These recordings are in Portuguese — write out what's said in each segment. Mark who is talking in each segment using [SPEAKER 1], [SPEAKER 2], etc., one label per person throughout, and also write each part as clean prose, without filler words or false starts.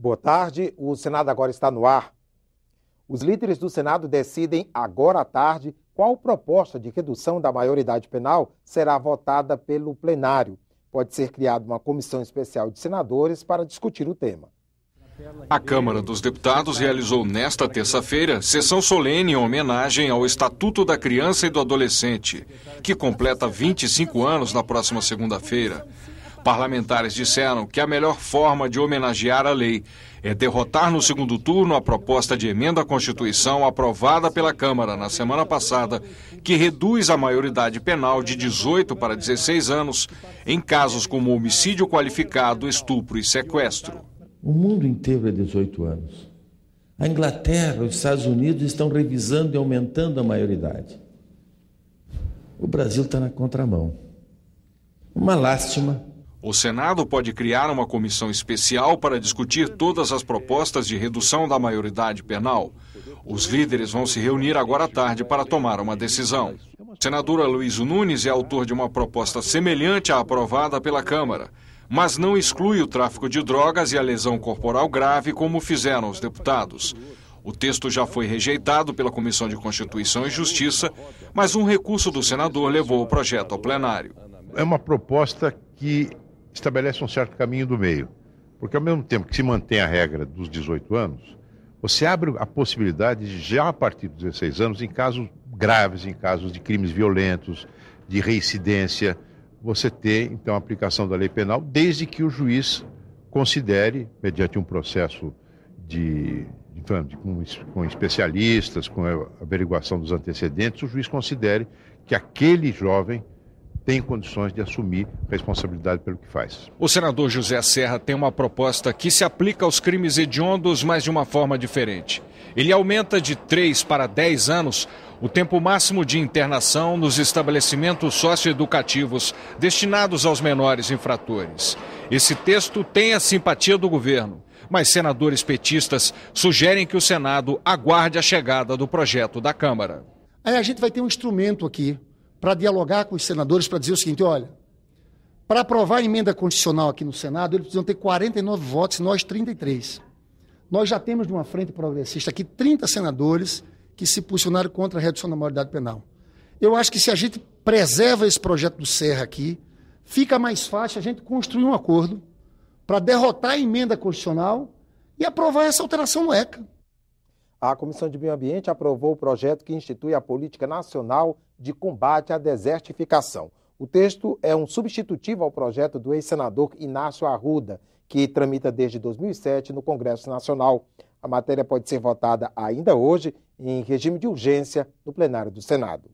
[SPEAKER 1] Boa tarde, o Senado agora está no ar. Os líderes do Senado decidem agora à tarde qual proposta de redução da maioridade penal será votada pelo plenário. Pode ser criada uma comissão especial de senadores para discutir o tema.
[SPEAKER 2] A Câmara dos Deputados realizou nesta terça-feira sessão solene em homenagem ao Estatuto da Criança e do Adolescente, que completa 25 anos na próxima segunda-feira. Parlamentares disseram que a melhor forma de homenagear a lei é derrotar no segundo turno a proposta de emenda à Constituição aprovada pela Câmara na semana passada, que reduz a maioridade penal de 18 para 16 anos em casos como homicídio qualificado, estupro e sequestro.
[SPEAKER 3] O mundo inteiro é 18 anos. A Inglaterra, os Estados Unidos estão revisando e aumentando a maioridade. O Brasil está na contramão. Uma lástima.
[SPEAKER 2] O Senado pode criar uma comissão especial para discutir todas as propostas de redução da maioridade penal. Os líderes vão se reunir agora à tarde para tomar uma decisão. O senador Aloysio Nunes é autor de uma proposta semelhante à aprovada pela Câmara, mas não exclui o tráfico de drogas e a lesão corporal grave como fizeram os deputados. O texto já foi rejeitado pela Comissão de Constituição e Justiça, mas um recurso do senador levou o projeto ao plenário.
[SPEAKER 4] É uma proposta que estabelece um certo caminho do meio, porque ao mesmo tempo que se mantém a regra dos 18 anos, você abre a possibilidade de, já a partir dos 16 anos, em casos graves, em casos de crimes violentos, de reincidência, você ter, então, a aplicação da lei penal, desde que o juiz considere, mediante um processo com especialistas, com a averiguação dos antecedentes, o juiz considere que aquele jovem tem condições de assumir responsabilidade pelo que faz.
[SPEAKER 2] O senador José Serra tem uma proposta que se aplica aos crimes hediondos, mas de uma forma diferente. Ele aumenta de 3 para 10 anos o tempo máximo de internação nos estabelecimentos socioeducativos destinados aos menores infratores. Esse texto tem a simpatia do governo, mas senadores petistas sugerem que o Senado aguarde a chegada do projeto da Câmara.
[SPEAKER 5] Aí a gente vai ter um instrumento aqui para dialogar com os senadores, para dizer o seguinte: olha, para aprovar a emenda constitucional aqui no Senado, eles precisam ter 49 votos e nós 33. Nós já temos de uma frente progressista aqui 30 senadores que se posicionaram contra a redução da maioridade penal. Eu acho que se a gente preserva esse projeto do Serra aqui, fica mais fácil a gente construir um acordo para derrotar a emenda constitucional e aprovar essa alteração no ECA.
[SPEAKER 1] A Comissão de Meio Ambiente aprovou o projeto que institui a Política Nacional de Combate à Desertificação. O texto é um substitutivo ao projeto do ex-senador Inácio Arruda, que tramita desde 2007 no Congresso Nacional. A matéria pode ser votada ainda hoje em regime de urgência no plenário do Senado.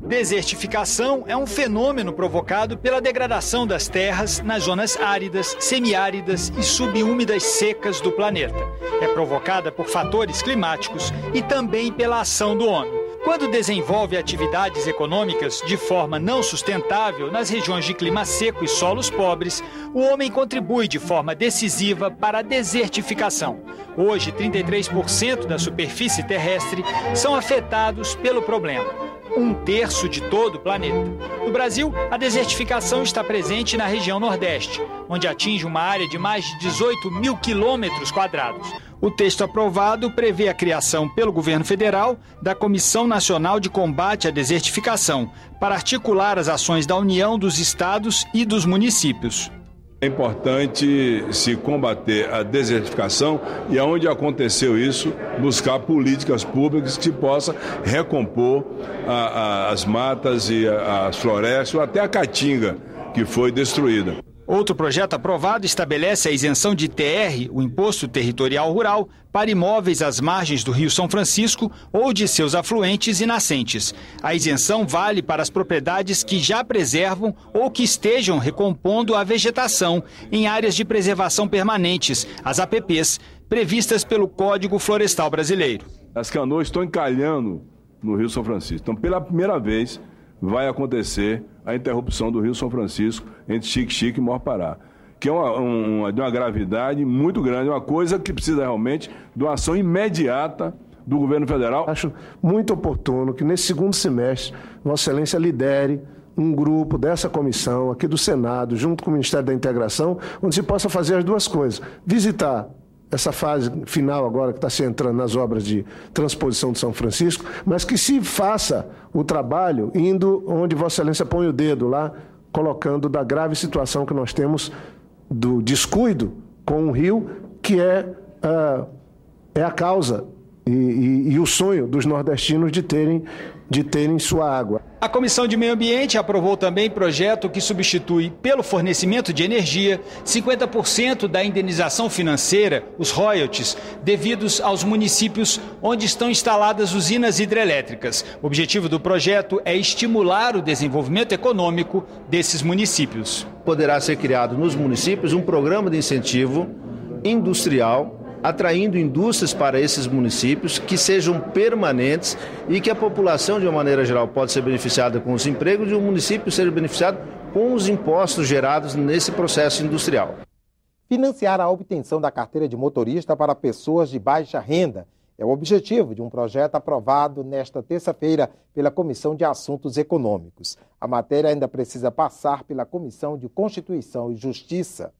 [SPEAKER 6] Desertificação é um fenômeno provocado pela degradação das terras nas zonas áridas, semiáridas e subúmidas secas do planeta. É provocada por fatores climáticos e também pela ação do homem. Quando desenvolve atividades econômicas de forma não sustentável nas regiões de clima seco e solos pobres, o homem contribui de forma decisiva para a desertificação. Hoje, 33% da superfície terrestre são afetados pelo problema. 1/3 de todo o planeta. No Brasil, a desertificação está presente na região Nordeste, onde atinge uma área de mais de 18 mil quilômetros quadrados. O texto aprovado prevê a criação pelo governo federal da Comissão Nacional de Combate à Desertificação, para articular as ações da União, dos estados e dos municípios.
[SPEAKER 7] É importante se combater a desertificação e, onde aconteceu isso, buscar políticas públicas que possam recompor as matas e as florestas, ou até a caatinga que foi destruída.
[SPEAKER 6] Outro projeto aprovado estabelece a isenção de ITR, o Imposto Territorial Rural, para imóveis às margens do Rio São Francisco ou de seus afluentes e nascentes. A isenção vale para as propriedades que já preservam ou que estejam recompondo a vegetação em áreas de preservação permanentes, as APPs, previstas pelo Código Florestal Brasileiro.
[SPEAKER 7] As canoas estão encalhando no Rio São Francisco. Então, pela primeira vez, vai acontecer a interrupção do Rio São Francisco entre Xique-Xique e Mor-Pará, que é de uma gravidade muito grande, uma coisa que precisa realmente de uma ação imediata do governo federal.
[SPEAKER 8] Acho muito oportuno que nesse segundo semestre Vossa Excelência lidere um grupo dessa comissão aqui do Senado, junto com o Ministério da Integração, onde se possa fazer as duas coisas: visitar essa fase final agora que está se entrando nas obras de transposição de São Francisco, mas que se faça o trabalho indo onde Vossa Excelência põe o dedo lá, colocando da grave situação que nós temos do descuido com o rio, que é a causa e o sonho dos nordestinos de terem sua água.
[SPEAKER 6] A Comissão de Meio Ambiente aprovou também projeto que substitui, pelo fornecimento de energia, 50% da indenização financeira, os royalties, devidos aos municípios onde estão instaladas usinas hidrelétricas. O objetivo do projeto é estimular o desenvolvimento econômico desses municípios.
[SPEAKER 9] Poderá ser criado nos municípios um programa de incentivo industrial, atraindo indústrias para esses municípios que sejam permanentes e que a população, de uma maneira geral, pode ser beneficiada com os empregos e o município seja beneficiado com os impostos gerados nesse processo industrial.
[SPEAKER 1] Financiar a obtenção da carteira de motorista para pessoas de baixa renda é o objetivo de um projeto aprovado nesta terça-feira pela Comissão de Assuntos Econômicos. A matéria ainda precisa passar pela Comissão de Constituição e Justiça.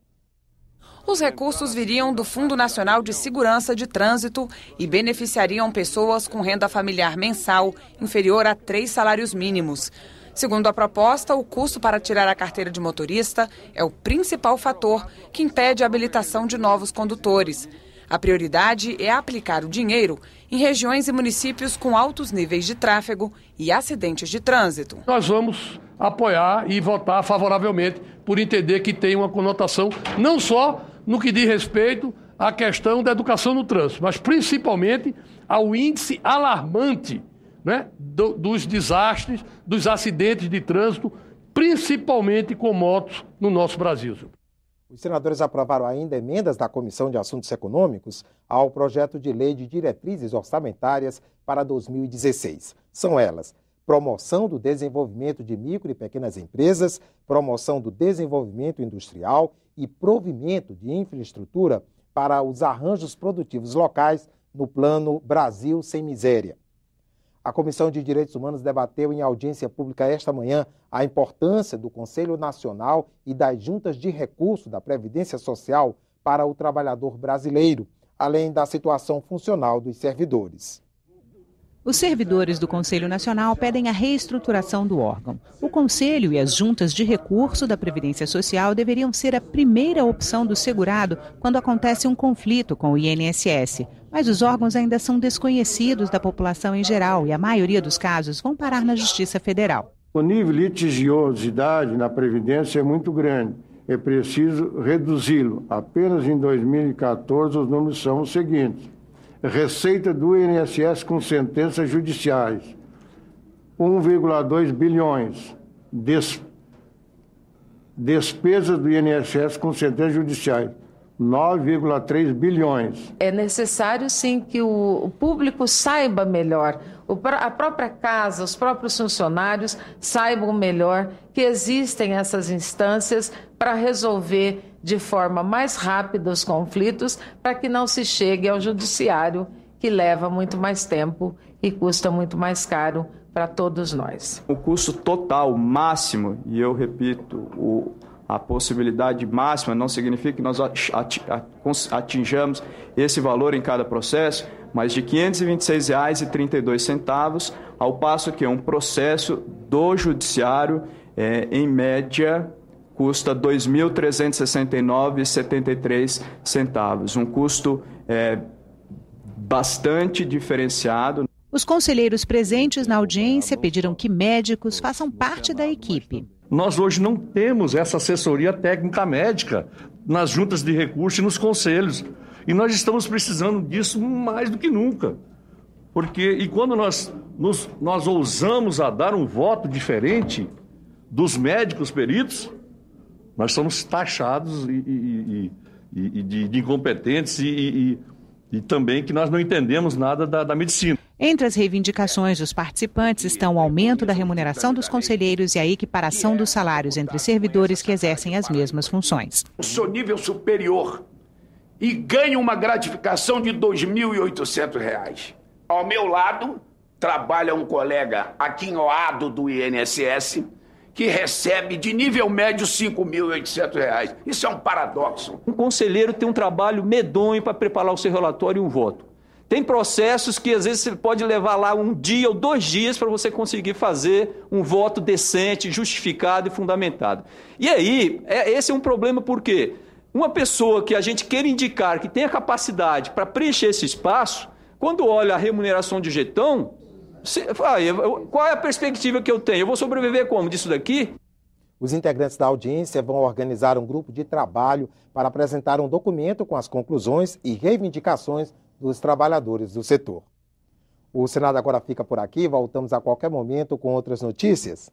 [SPEAKER 10] Os recursos viriam do Fundo Nacional de Segurança de Trânsito e beneficiariam pessoas com renda familiar mensal inferior a 3 salários mínimos. Segundo a proposta, o custo para tirar a carteira de motorista é o principal fator que impede a habilitação de novos condutores. A prioridade é aplicar o dinheiro em regiões e municípios com altos níveis de tráfego e acidentes de trânsito.
[SPEAKER 11] Nós vamos apoiar e votar favoravelmente por entender que tem uma conotação não só no que diz respeito à questão da educação no trânsito, mas principalmente ao índice alarmante, né, dos desastres, dos acidentes de trânsito, principalmente com motos no nosso Brasil.
[SPEAKER 1] Os senadores aprovaram ainda emendas da Comissão de Assuntos Econômicos ao projeto de lei de diretrizes orçamentárias para 2016. São elas: promoção do desenvolvimento de micro e pequenas empresas, promoção do desenvolvimento industrial e provimento de infraestrutura para os arranjos produtivos locais no Plano Brasil Sem Miséria. A Comissão de Direitos Humanos debateu em audiência pública esta manhã a importância do Conselho Nacional e das juntas de recurso da Previdência Social para o trabalhador brasileiro, além da situação funcional dos servidores.
[SPEAKER 12] Os servidores do Conselho Nacional pedem a reestruturação do órgão. O Conselho e as juntas de recurso da Previdência Social deveriam ser a primeira opção do segurado quando acontece um conflito com o INSS. Mas os órgãos ainda são desconhecidos da população em geral e a maioria dos casos vão parar na Justiça Federal.
[SPEAKER 8] O nível de litigiosidade na Previdência é muito grande. É preciso reduzi-lo. Apenas em 2014 os números são os seguintes: receita do INSS com sentenças judiciais, 1,2 bilhões. Despesas do INSS com sentenças judiciais, 9,3 bilhões.
[SPEAKER 13] É necessário, sim, que o público saiba melhor, a própria casa, os próprios funcionários saibam melhor que existem essas instâncias para resolver de forma mais rápida os conflitos, para que não se chegue ao judiciário, que leva muito mais tempo e custa muito mais caro para todos nós.
[SPEAKER 14] O custo total máximo, e eu repito, a possibilidade máxima não significa que nós atinjamos esse valor em cada processo, mas de R$ 526,32, ao passo que um processo do judiciário, em média, custa R$ 2.369,73, um custo bastante diferenciado.
[SPEAKER 12] Os conselheiros presentes na audiência pediram que médicos façam parte da equipe.
[SPEAKER 11] Nós hoje não temos essa assessoria técnica médica nas juntas de recurso e nos conselhos. E nós estamos precisando disso mais do que nunca. E quando nós ousamos a dar um voto diferente dos médicos peritos, nós somos taxados de incompetentes e também que nós não entendemos nada da medicina.
[SPEAKER 12] Entre as reivindicações dos participantes estão o aumento da remuneração dos conselheiros e a equiparação dos salários entre servidores que exercem as mesmas funções.
[SPEAKER 15] Eu sou nível superior e ganho uma gratificação de R$ 2.800. Ao meu lado, trabalha um colega aquinhoado do INSS que recebe de nível médio R$ 5.800. Isso é um paradoxo.
[SPEAKER 16] Um conselheiro tem um trabalho medonho para preparar o seu relatório e um voto. Tem processos que às vezes você pode levar lá 1 dia ou 2 dias para você conseguir fazer um voto decente, justificado e fundamentado. E aí, esse é um problema porque uma pessoa que a gente quer indicar que tenha capacidade para preencher esse espaço, quando olha a remuneração de jetão, qual é a perspectiva que eu tenho? Eu vou sobreviver como? Disso daqui?
[SPEAKER 1] Os integrantes da audiência vão organizar um grupo de trabalho para apresentar um documento com as conclusões e reivindicações dos trabalhadores do setor. O Senado agora fica por aqui, voltamos a qualquer momento com outras notícias.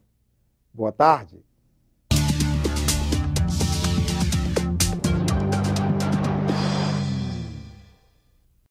[SPEAKER 1] Boa tarde.